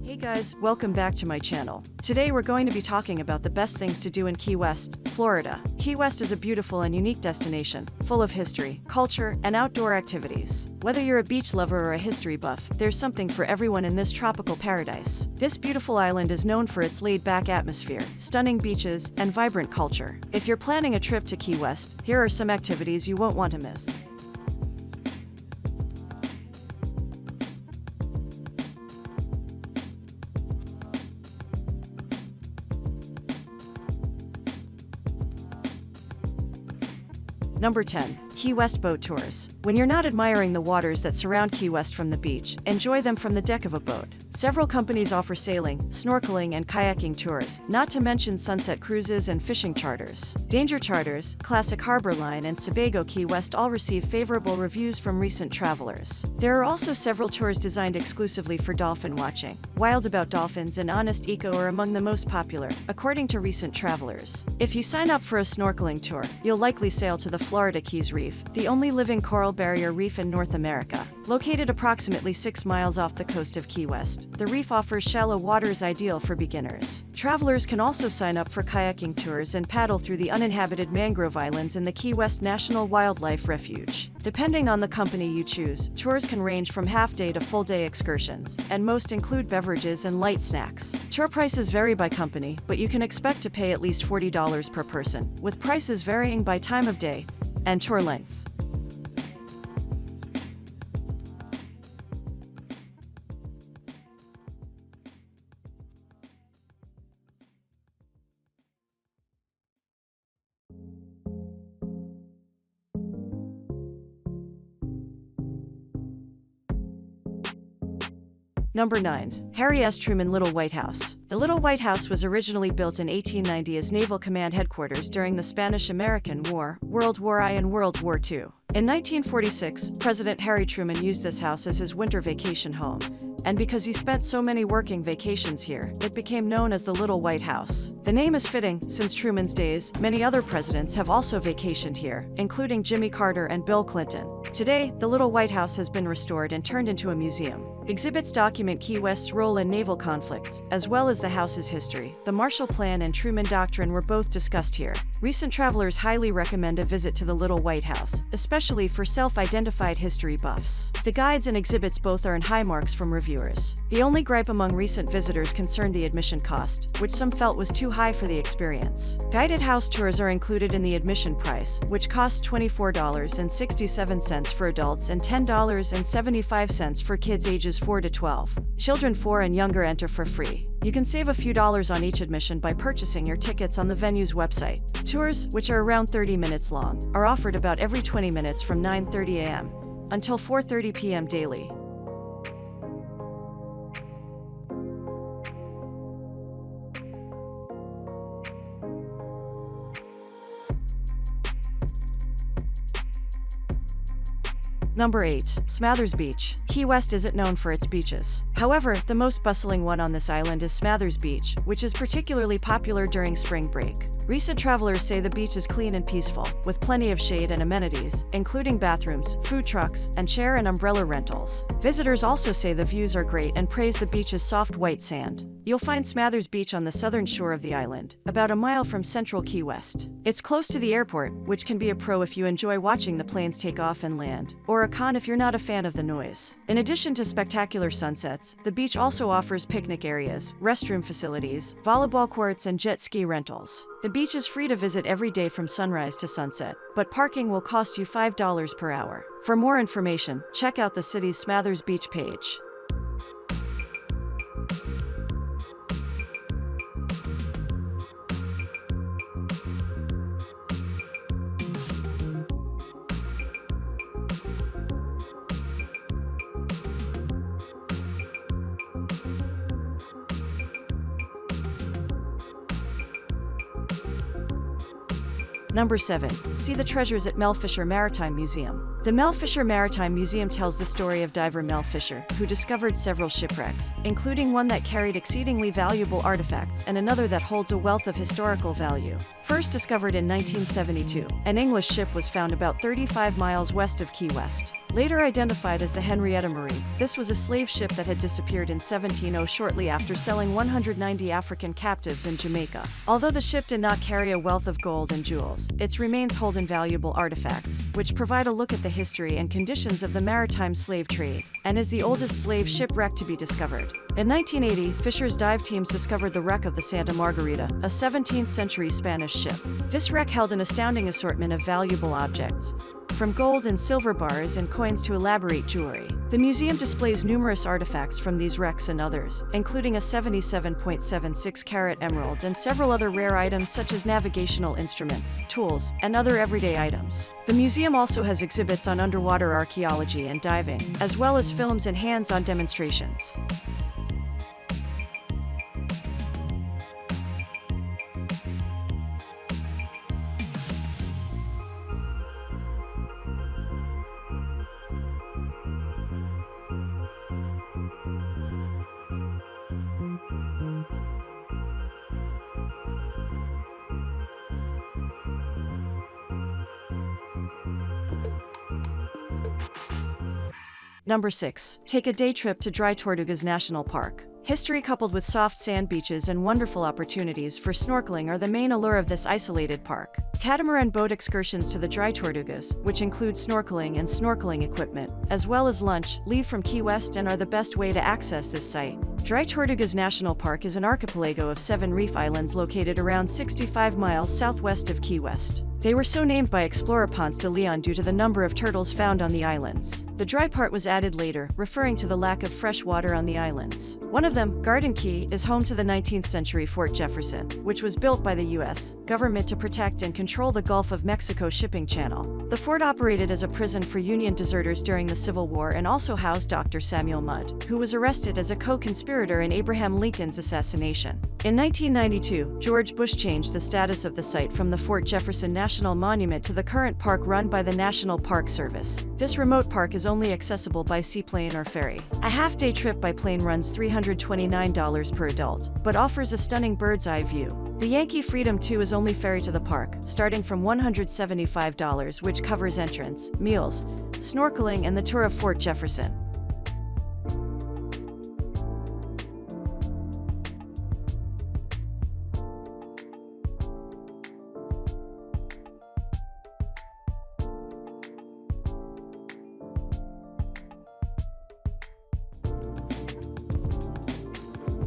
Hey guys, welcome back to my channel. Today we're going to be talking about the best things to do in Key West, Florida. Key West is a beautiful and unique destination, full of history, culture, and outdoor activities. Whether you're a beach lover or a history buff, there's something for everyone in this tropical paradise. This beautiful island is known for its laid-back atmosphere, stunning beaches, and vibrant culture. If you're planning a trip to Key West, here are some activities you won't want to miss. Number 10. Key West Boat Tours. When you're not admiring the waters that surround Key West from the beach, enjoy them from the deck of a boat. Several companies offer sailing, snorkeling, and kayaking tours, not to mention sunset cruises and fishing charters. Danger Charters, Classic Harbor Line, and Sebago Key West all receive favorable reviews from recent travelers. There are also several tours designed exclusively for dolphin watching. Wild About Dolphins and Honest Eco are among the most popular, according to recent travelers. If you sign up for a snorkeling tour, you'll likely sail to the Florida Keys Reef, the only living coral barrier reef in North America. Located approximately 6 miles off the coast of Key West, the reef offers shallow waters ideal for beginners. Travelers can also sign up for kayaking tours and paddle through the uninhabited mangrove islands in the Key West National Wildlife Refuge. Depending on the company you choose, tours can range from half-day to full-day excursions, and most include beverages and light snacks. Tour prices vary by company, but you can expect to pay at least $40 per person, with prices varying by time of day and tour length. Number 9. Harry S. Truman Little White House. The Little White House was originally built in 1890 as Naval Command headquarters during the Spanish-American War, World War I and World War II. In 1946, President Harry Truman used this house as his winter vacation home, and because he spent so many working vacations here, it became known as the Little White House. The name is fitting, since Truman's days, many other presidents have also vacationed here, including Jimmy Carter and Bill Clinton. Today, the Little White House has been restored and turned into a museum. Exhibits document Key West's role in naval conflicts, as well as the house's history. The Marshall Plan and Truman Doctrine were both discussed here. Recent travelers highly recommend a visit to the Little White House, especially for self-identified history buffs. The guides and exhibits both earn high marks from reviewers. The only gripe among recent visitors concerned the admission cost, which some felt was too high for the experience. Guided house tours are included in the admission price, which costs $24.67 for adults and $10.75 for kids ages 4 to 12. Children 4 and younger enter for free. You can save a few dollars on each admission by purchasing your tickets on the venue's website. Tours, which are around 30 minutes long, are offered about every 20 minutes from 9:30 a.m. until 4:30 p.m. daily. Number 8. Smathers Beach. Key West isn't known for its beaches. However, the most bustling one on this island is Smathers Beach, which is particularly popular during spring break. Recent travelers say the beach is clean and peaceful, with plenty of shade and amenities, including bathrooms, food trucks, and chair and umbrella rentals. Visitors also say the views are great and praise the beach's soft white sand. You'll find Smathers Beach on the southern shore of the island, about a mile from central Key West. It's close to the airport, which can be a pro if you enjoy watching the planes take off and land, or a con if you're not a fan of the noise. In addition to spectacular sunsets, the beach also offers picnic areas, restroom facilities, volleyball courts, and jet ski rentals. The beach is free to visit every day from sunrise to sunset, but parking will cost you $5 per hour. For more information, check out the city's Smathers Beach page. Number 7. See the treasures at Mel Fisher Maritime Museum. The Mel Fisher Maritime Museum tells the story of diver Mel Fisher, who discovered several shipwrecks, including one that carried exceedingly valuable artifacts and another that holds a wealth of historical value. First discovered in 1972, an English ship was found about 35 miles west of Key West. Later identified as the Henrietta Marie, this was a slave ship that had disappeared in 1700 shortly after selling 190 African captives in Jamaica. Although the ship did not carry a wealth of gold and jewels, its remains hold invaluable artifacts, which provide a look at the history and conditions of the maritime slave trade, and is the oldest slave shipwreck to be discovered. In 1980, Fisher's dive teams discovered the wreck of the Santa Margarita, a 17th-century Spanish ship. This wreck held an astounding assortment of valuable objects, from gold and silver bars and coins to elaborate jewelry. The museum displays numerous artifacts from these wrecks and others, including a 77.76-carat emerald and several other rare items such as navigational instruments, tools, and other everyday items. The museum also has exhibits on underwater archaeology and diving, as well as films and hands-on demonstrations. Number 6. Take a day trip to Dry Tortugas National Park. History coupled with soft sand beaches and wonderful opportunities for snorkeling are the main allure of this isolated park. Catamaran boat excursions to the Dry Tortugas, which include snorkeling and snorkeling equipment, as well as lunch, leave from Key West and are the best way to access this site. Dry Tortugas National Park is an archipelago of 7 reef islands located around 65 miles southwest of Key West. They were so named by explorer Ponce de Leon due to the number of turtles found on the islands. The dry part was added later, referring to the lack of fresh water on the islands. One of them, Garden Key, is home to the 19th century Fort Jefferson, which was built by the U.S. government to protect and control the Gulf of Mexico shipping channel. The fort operated as a prison for Union deserters during the Civil War and also housed Dr. Samuel Mudd, who was arrested as a co-conspirator in Abraham Lincoln's assassination. In 1992, George Bush changed the status of the site from the Fort Jefferson National Monument to the current park run by the National Park Service. This remote park is only accessible by seaplane or ferry. A half-day trip by plane runs $329 per adult, but offers a stunning bird's-eye view. The Yankee Freedom 2 is only ferry to the park, starting from $175, which covers entrance, meals, snorkeling, and the tour of Fort Jefferson.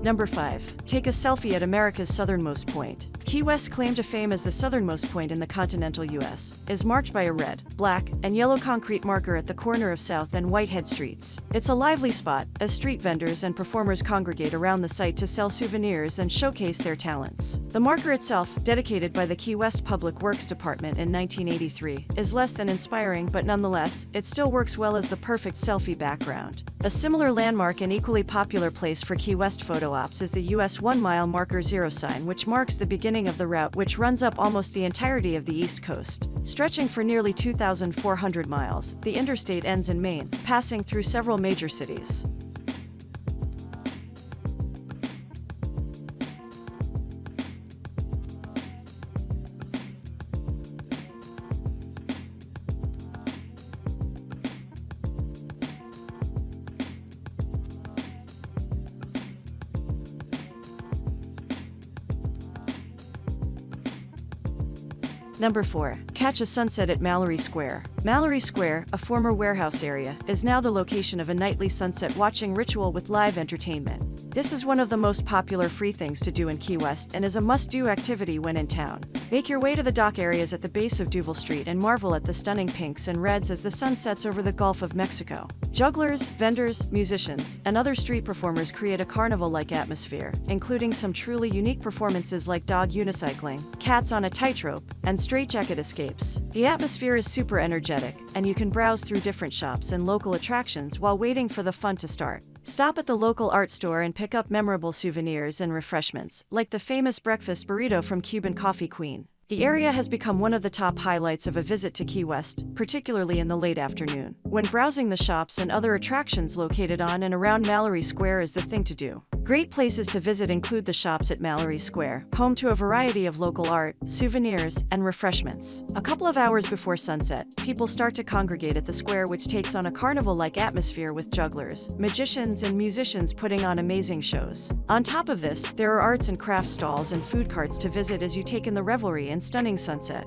Number 5. Take a selfie at America's southernmost point. Key West's claim to fame as the southernmost point in the continental U.S. is marked by a red, black, and yellow concrete marker at the corner of South and Whitehead Streets. It's a lively spot, as street vendors and performers congregate around the site to sell souvenirs and showcase their talents. The marker itself, dedicated by the Key West Public Works Department in 1983, is less than inspiring, but nonetheless, it still works well as the perfect selfie background. A similar landmark and equally popular place for Key West photo ops is the U.S. 1-mile marker zero sign, which marks the beginning of the route, which runs up almost the entirety of the East Coast. Stretching for nearly 2,400 miles, the interstate ends in Maine, passing through several major cities. Number 4. Catch a sunset at Mallory Square. Mallory Square, a former warehouse area, is now the location of a nightly sunset watching ritual with live entertainment. This is one of the most popular free things to do in Key West and is a must-do activity when in town. Make your way to the dock areas at the base of Duval Street and marvel at the stunning pinks and reds as the sun sets over the Gulf of Mexico. Jugglers, vendors, musicians, and other street performers create a carnival-like atmosphere, including some truly unique performances like dog unicycling, cats on a tightrope, and straitjacket escapes. The atmosphere is super energetic, and you can browse through different shops and local attractions while waiting for the fun to start. Stop at the local art store and pick up memorable souvenirs and refreshments, like the famous breakfast burrito from Cuban Coffee Queen. The area has become one of the top highlights of a visit to Key West, particularly in the late afternoon, when browsing the shops and other attractions located on and around Mallory Square is the thing to do. Great places to visit include the shops at Mallory Square, home to a variety of local art, souvenirs, and refreshments. A couple of hours before sunset, people start to congregate at the square, which takes on a carnival-like atmosphere with jugglers, magicians, and musicians putting on amazing shows. On top of this, there are arts and craft stalls and food carts to visit as you take in the revelry and stunning sunset.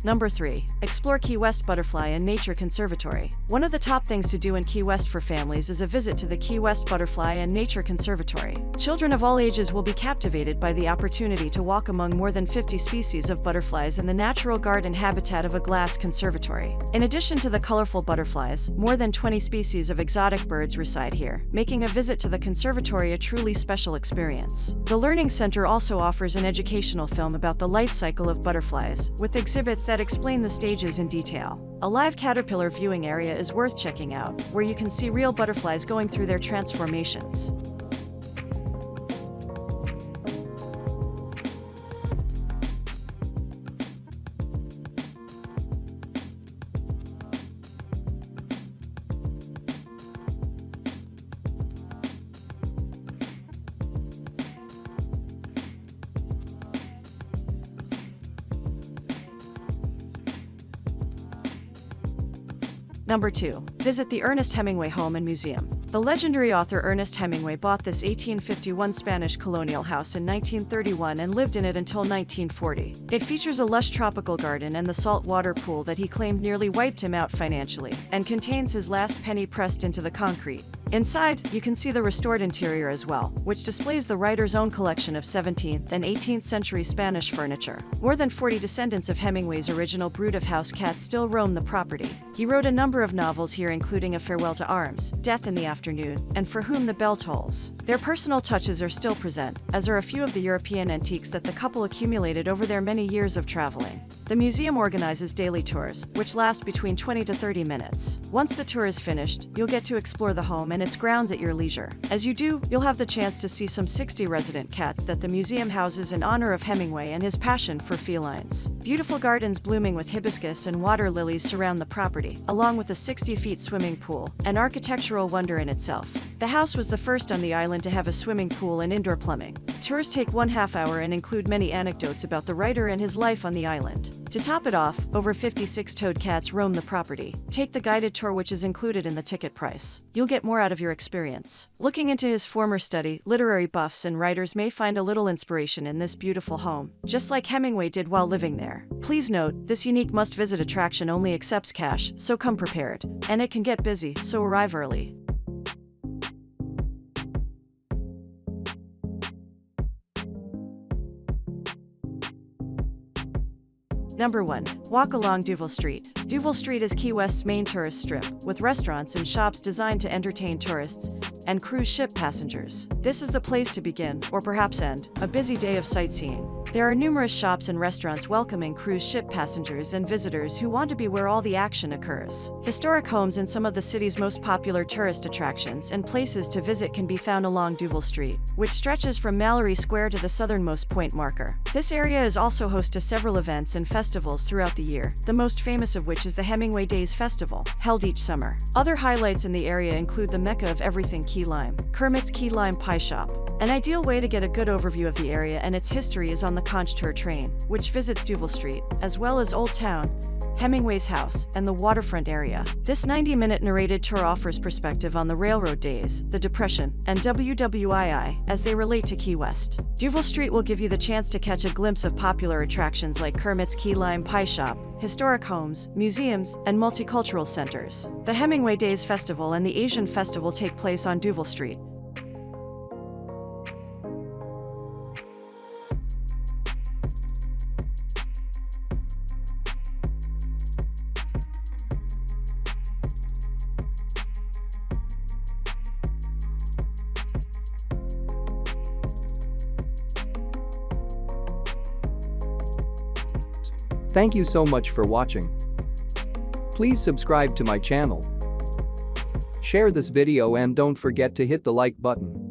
Number 3. Explore Key West Butterfly and Nature Conservatory. One of the top things to do in Key West for families is a visit to the Key West Butterfly and Nature Conservatory. Children of all ages will be captivated by the opportunity to walk among more than 50 species of butterflies in the natural garden habitat of a glass conservatory. In addition to the colorful butterflies, more than 20 species of exotic birds reside here, making a visit to the conservatory a truly special experience. The Learning Center also offers an educational film about the life cycle of butterflies, with exhibits that explain the stages in detail. A live caterpillar viewing area is worth checking out, where you can see real butterflies going through their transformations. Number 2. Visit the Ernest Hemingway Home and Museum. The legendary author Ernest Hemingway bought this 1851 Spanish colonial house in 1931 and lived in it until 1940. It features a lush tropical garden and the saltwater pool that he claimed nearly wiped him out financially, and contains his last penny pressed into the concrete. Inside, you can see the restored interior as well, which displays the writer's own collection of 17th and 18th century Spanish furniture. More than 40 descendants of Hemingway's original brood of house cats still roam the property. He wrote a number of novels here, including A Farewell to Arms, Death in the Afternoon, and For Whom the Bell Tolls. Their personal touches are still present, as are a few of the European antiques that the couple accumulated over their many years of traveling. The museum organizes daily tours, which last between 20 to 30 minutes. Once the tour is finished, you'll get to explore the home and its grounds at your leisure. As you do, you'll have the chance to see some 60 resident cats that the museum houses in honor of Hemingway and his passion for felines. Beautiful gardens blooming with hibiscus and water lilies surround the property, along with a 60-feet swimming pool, an architectural wonder in itself. The house was the first on the island to have a swimming pool and indoor plumbing. Tours take 1/2 hour and include many anecdotes about the writer and his life on the island. To top it off, over 56 toad cats roam the property. Take the guided tour, which is included in the ticket price. You'll get more out of your experience. Looking into his former study, literary buffs and writers may find a little inspiration in this beautiful home, just like Hemingway did while living there. Please note, this unique must-visit attraction only accepts cash, so come prepared. And it can get busy, so arrive early. Number 1. Walk along Duval Street. Duval Street is Key West's main tourist strip, with restaurants and shops designed to entertain tourists and cruise ship passengers. This is the place to begin, or perhaps end, a busy day of sightseeing. There are numerous shops and restaurants welcoming cruise ship passengers and visitors who want to be where all the action occurs. Historic homes and some of the city's most popular tourist attractions and places to visit can be found along Duval Street, which stretches from Mallory Square to the southernmost point marker. This area is also host to several events and festivals throughout the year, the most famous of which is the Hemingway Days Festival, held each summer. Other highlights in the area include the mecca of everything key lime, Kermit's Key Lime Pie Shop. An ideal way to get a good overview of the area and its history is on the Conch Tour train, which visits Duval Street, as well as Old Town, Hemingway's house, and the waterfront area. This 90-minute narrated tour offers perspective on the railroad days, the Depression, and WWII as they relate to Key West. Duval Street will give you the chance to catch a glimpse of popular attractions like Kermit's Key Lime Pie Shop, historic homes, museums, and multicultural centers. The Hemingway Days Festival and the Asian Festival take place on Duval Street. Thank you so much for watching. Please subscribe to my channel. Share this video and don't forget to hit the like button.